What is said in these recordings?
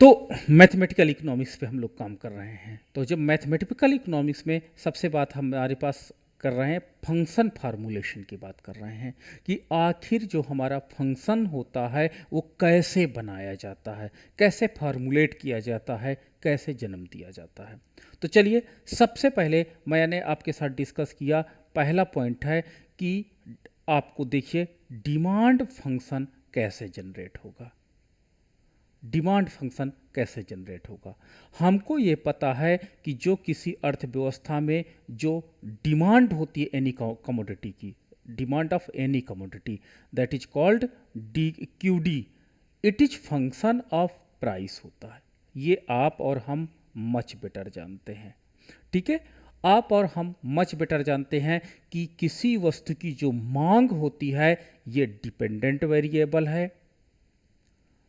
तो mathematical economics पे हम लोग काम कर रहे हैं। तो जब मैथमेटिकल इकोनॉमिक्स में सबसे बात हमारे पास कर रहे हैं, फंक्शन फार्मूलेशन की बात कर रहे हैं कि आखिर जो हमारा फंक्शन होता है वो कैसे बनाया जाता है, कैसे फार्मूलेट किया जाता है, कैसे जन्म दिया जाता है। तो चलिए, सबसे पहले मैंने आपके साथ डिस्कस किया, पहला पॉइंट है कि आपको देखिए डिमांड फंक्शन कैसे जनरेट होगा। डिमांड फंक्शन कैसे जनरेट होगा? हमको ये पता है कि जो किसी अर्थव्यवस्था में जो डिमांड होती है एनी कमोडिटी की, demand of any commodity, that is called D Q D, it is function of price होता है। ये आप और हम मच बेटर जानते हैं, ठीक है। आप और हम मच बेटर जानते हैं कि किसी वस्तु की जो मांग होती है ये डिपेंडेंट वेरिएबल है,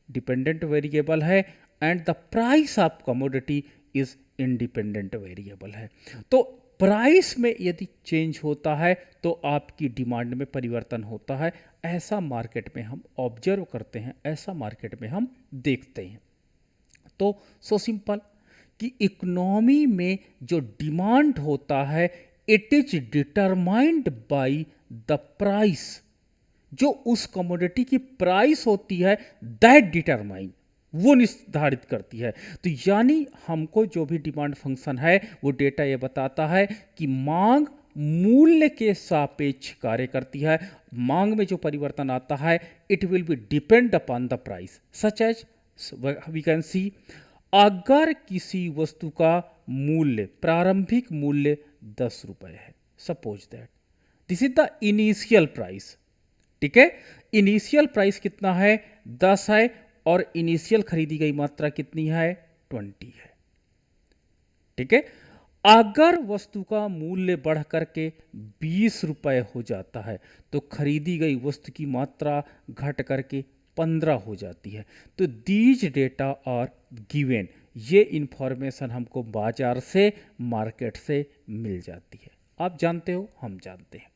डिपेंडेंट वेरिएबल है, and the price of commodity is independent variable है। तो प्राइस में यदि चेंज होता है तो आपकी डिमांड में परिवर्तन होता है। ऐसा मार्केट में हम ऑब्जर्व करते हैं, ऐसा मार्केट में हम देखते हैं। तो सो सिंपल कि इकोनॉमी में जो डिमांड होता है it is determined by the price. जो उस कमोडिटी की प्राइस होती है दैट डिटरमाइन, वो निर्धारित करती है। तो यानी हमको जो भी डिमांड फंक्शन है वो डेटा ये बताता है कि मांग मूल्य के सापेक्ष कार्य करती है। मांग में जो परिवर्तन आता है it will be depend upon the price, such as we can see, अगर किसी वस्तु का मूल्य, प्रारंभिक मूल्य 10 रुपए है, suppose that this is the initial price, ठीक है। इनिशियल प्राइस कितना है? 10 है, और इनिशियल खरीदी गई मात्रा कितनी है? 20 है, ठीक है। अगर वस्तु का मूल्य बढ़ करके 20 रुपए हो जाता है तो खरीदी गई वस्तु की मात्रा घट करके 15 हो जाती है। तो दीज डेटा आर गिवन, ये इंफॉर्मेशन हमको बाजार से, मार्केट से मिल जाती है। आप जानते हो, हम जानते हैं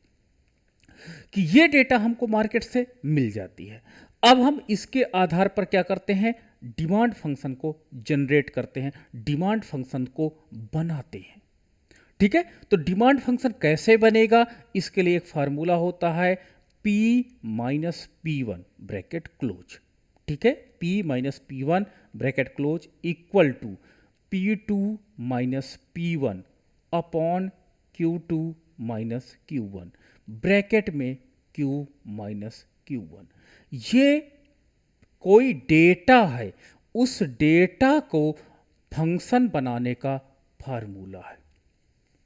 कि ये डेटा हमको मार्केट से मिल जाती है। अब हम इसके आधार पर क्या करते हैं? डिमांड फंक्शन को जनरेट करते हैं, डिमांड फंक्शन को बनाते हैं, ठीक है। तो डिमांड फंक्शन कैसे बनेगा? इसके लिए एक फार्मूला होता है P minus P one bracket close, ठीक है। P minus P one bracket close equal to P2 minus P one upon Q2 minus Q1 bracket में Q माइनस Q1। ये कोई डेटा है, उस डेटा को फंक्शन बनाने का फार्मूला है,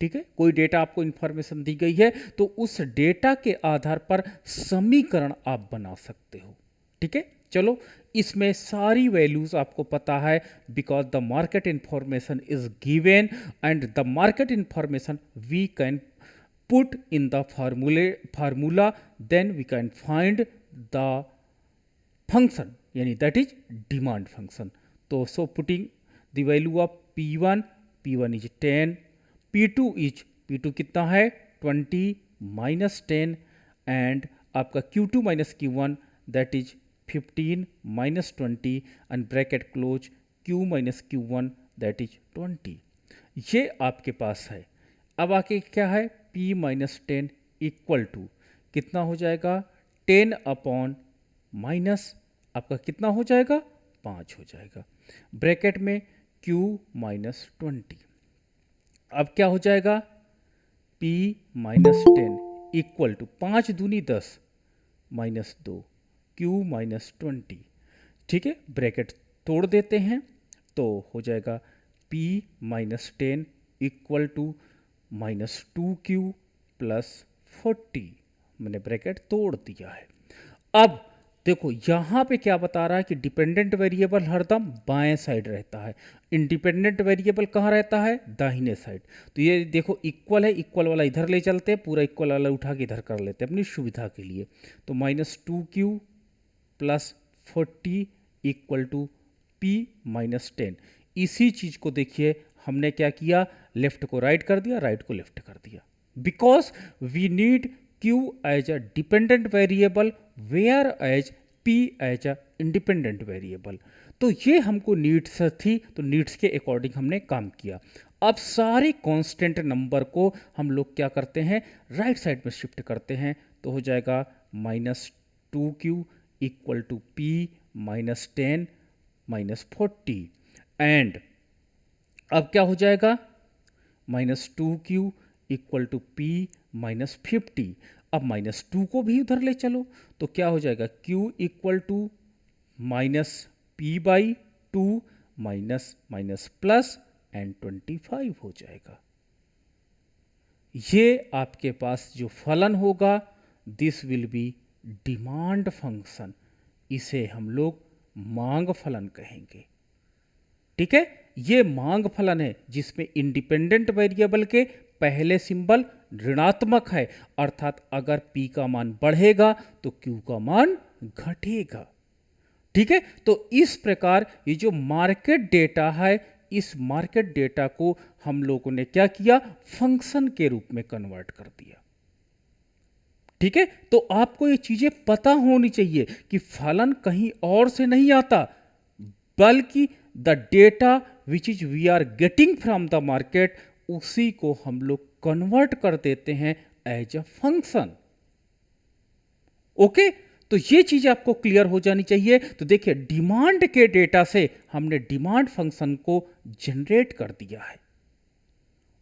ठीक है। कोई डेटा आपको इंफॉर्मेशन दी गई है तो उस डेटा के आधार पर समीकरण आप बना सकते हो, ठीक है। चलो, इसमें सारी वैल्यूज आपको पता है, because the market information is given and the market information we can put in the formula, then we can find the function, yani that is demand function. So putting the value of P1 is 10, P2 कितना है? 20 minus 10, and आपका Q2 minus Q1 that is 15 minus 20 and bracket close Q minus Q1 that is 20। ये आपके पास है। अब आके क्या है? P माइनस 10 इक्वल टू कितना हो जाएगा? 10 अपॉन माइनस आपका कितना हो जाएगा? 5 हो जाएगा, ब्रैकेट में Q माइनस 20। अब क्या हो जाएगा? P माइनस 10 इक्वल टू 5 दूनी 10 माइनस 2 Q माइनस 20, ठीक है। ब्रैकेट तोड़ देते हैं तो हो जाएगा P minus 10 equal to minus 2Q plus 40, मैंने ब्रैकेट तोड़ दिया है। अब देखो यहां पे क्या बता रहा है कि डिपेंडेंट वेरिएबल हरदम बाएं साइड रहता है, इंडिपेंडेंट वेरिएबल कहाँ रहता है? दाहिने साइड। तो ये देखो इक्वल है, इक्वल वाला इधर ले चलते हैं, पूरा इक्वल वाला उठा के इधर कर लेते हैं अपनी सुविधा के लिए। तो minus 2Q plus 40 equal to P minus 10। इसी चीज को देखिए हमने क्या किया, लेफ्ट को राइट कर दिया, राइट को लेफ्ट कर दिया, because we need Q as a dependent variable whereas P as a independent variable. तो ये हमको नीड्स थी, तो नीड्स के अकॉर्डिंग हमने काम किया। अब सारे कांस्टेंट नंबर को हम लोग क्या करते हैं, राइट साइड में शिफ्ट करते हैं, तो हो जाएगा -2q equal to P -10 -40। And अब क्या हो जाएगा, -2q इक्वल टू पी -50। अब -2 को भी उधर ले चलो, तो क्या हो जाएगा, q equal to -p/2 minus minus plus and 25 हो जाएगा। ये आपके पास जो फलन होगा, this will be demand function. इसे हम लोग मांग फलन कहेंगे। ठीक है, ये मांग फलन है जिसमें इंडिपेंडेंट वेरिएबल के पहले सिंबल ऋणात्मक है, अर्थात अगर p का मान बढ़ेगा तो q का मान घटेगा। ठीक है, तो इस प्रकार ये जो मार्केट डेटा है, इस मार्केट डेटा को हम लोगों ने क्या किया, फंक्शन के रूप में कन्वर्ट कर दिया। ठीक है, तो आपको ये चीजें पता होनी चाहिए कि फलन कहीं और से नहीं आता, बल्कि the data which is we are getting from the market, उसी को हम लोग कन्वर्ट कर देते हैं एज अ फंक्शन। ओके, तो ये चीज आपको क्लियर हो जानी चाहिए। तो देखिए, डिमांड के डेटा से हमने डिमांड फंक्शन को जनरेट कर दिया है।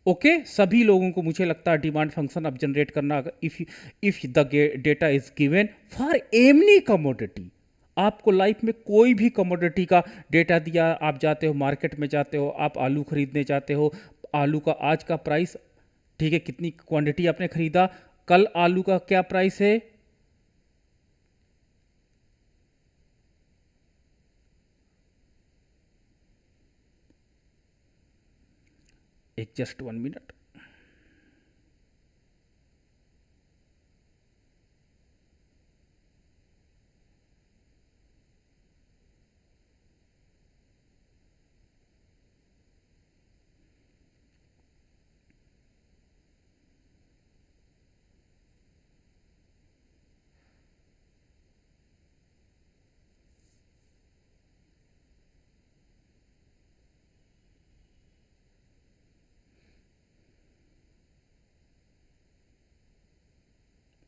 ओके, सभी लोगों को मुझे लगता है डिमांड फंक्शन अब जनरेट करना, if the data is given for any commodity, आपको लाइफ में कोई भी कमोडिटी का डेटा दिया, आप जाते हो मार्केट में जाते हो, आप आलू खरीदने जाते हो, आलू का आज का प्राइस, ठीक है, कितनी क्वांटिटी आपने खरीदा, कल आलू का क्या प्राइस है, एक जस्ट 1 मिनट।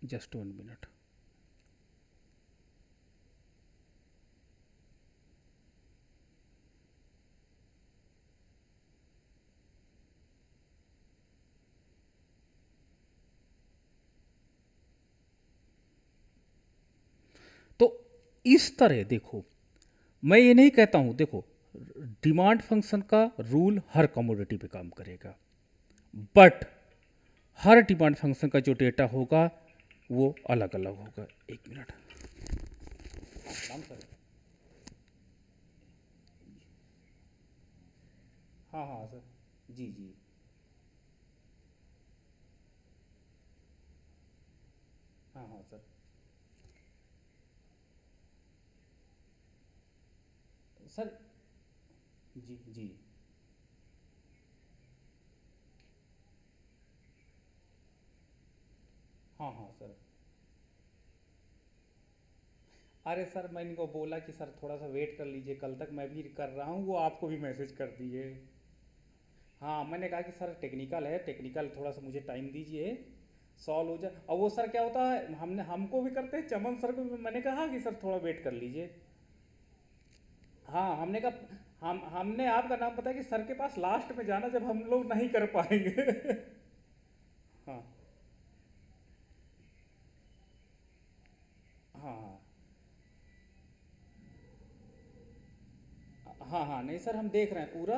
Just 1 minute. तो इस तरह देखो, मैं ये नहीं कहता हूं, देखो डिमांड फंक्शन का रूल हर कमोडिटी पे काम करेगा, बट हर डिमांड फंक्शन का जो डेटा होगा वो अलग अलग होगा। 1 मिनट। नाम सर। हाँ हाँ सर। जी जी। हाँ हाँ सर। सर। जी जी। हाँ हाँ सर। अरे सर, मैं इनको बोला कि सर थोड़ा सा वेट कर लीजिए, कल तक मैं भी कर रहा हूँ, वो आपको भी मैसेज कर दिए। हाँ, मैंने कहा कि सर टेक्निकल है, टेक्निकल थोड़ा सा मुझे टाइम दीजिए, सॉल्व हो जाए। और वो सर क्या होता है, हमने हमको भी करते हैं, चमन सर को भी मैंने कहा कि सर थोड़ा वेट कर लीजिए। हाँ, हमने कहा, हमने आपका नाम पता है कि सर के पास लास्ट में जाना जब हम लोग नहीं कर पाएंगे। हाँ हाँ हाँ हाँ, नहीं सर हम देख रहे हैं पूरा।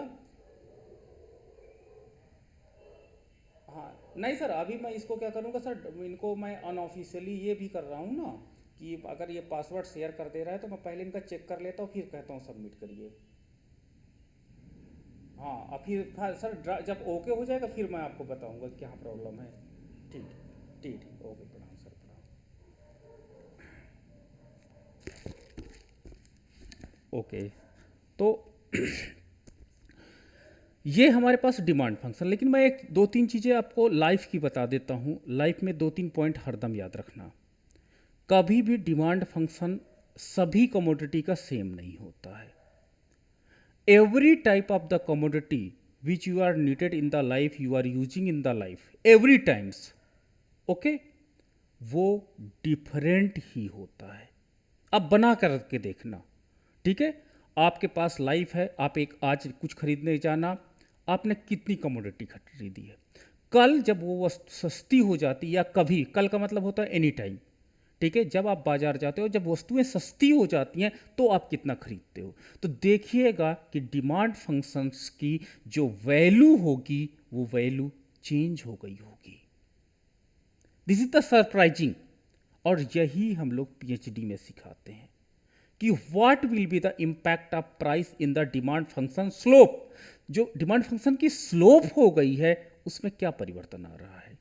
हाँ नहीं सर, अभी मैं इसको क्या करूँगा सर, इनको मैं अनऑफिशियली ये भी कर रहा हूँ ना, कि अगर ये पासवर्ड शेयर कर दे रहा है तो मैं पहले इनका चेक कर लेता हूँ, फिर कहता हूँ सबमिट करिए। हाँ, और फिर सर जब ओके हो जाएगा फिर मैं आपको बताऊँगा कि क्या प्रॉब्लम है। ठीक। ठीक ठीक, ओके, प्रणाम सर, प्रणाम। ओके, तो ये हमारे पास डिमांड फंक्शन, लेकिन मैं एक दो तीन चीज़ें आपको लाइफ की बता देता हूँ। लाइफ में दो तीन पॉइंट हरदम याद रखना। कभी भी डिमांड फंक्शन सभी कमोडिटी का सेम नहीं होता है। Every type of the commodity which you are needed in the life, you are using in the life every times, okay, वो डिफरेंट ही होता है। अब बना करके देखना, ठीक है। आपके पास लाइफ है, आप एक आज कुछ खरीदने जाना, आपने कितनी कमोडिटी खरीदी है, कल जब वो वस्तु सस्ती हो जाती, या कभी, कल का मतलब होता है एनी टाइम, ठीक है, जब आप बाजार जाते हो, जब वस्तुएं सस्ती हो जाती हैं तो आप कितना खरीदते हो, तो देखिएगा कि डिमांड फंक्शंस की जो वैल्यू होगी वो वैल्यू चेंज हो गई होगी। दिस इज द सरप्राइजिंग, और यही हम लोग पीएचडी में सिखाते हैं कि what will be the impact of price in the demand function slope. जो डिमांड फंक्शन की स्लोप हो गई है उसमें क्या परिवर्तन आ रहा है,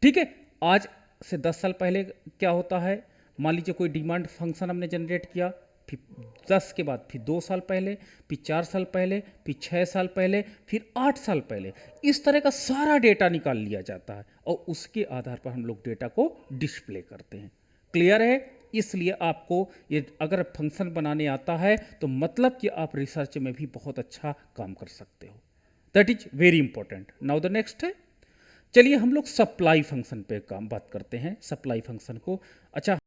ठीक है। आज से 10 साल पहले क्या होता है, मान लीजिए कोई डिमांड फंक्शन हमने जनरेट किया, फिर 10 के बाद फिर 2 साल पहले, फिर 4 साल पहले, फिर 6 साल पहले, फिर 8 साल पहले, इस तरह का सारा डेटा निकाल लिया जाता है और उसके आधार पर हम लोग डेटा को डिस्प्ले करते हैं। क्लियर है? इसलिए आपको ये अगर फंक्शन बनाने आता है तो मतलब कि आप रिसर्च में भी बहुत अच्छा काम कर सकते हो। That is very important. Now the next है, चलिए हम लोग सप्लाई फंक्शन पे काम बात करते हैं, सप्लाई फंक्शन को। अच्छा,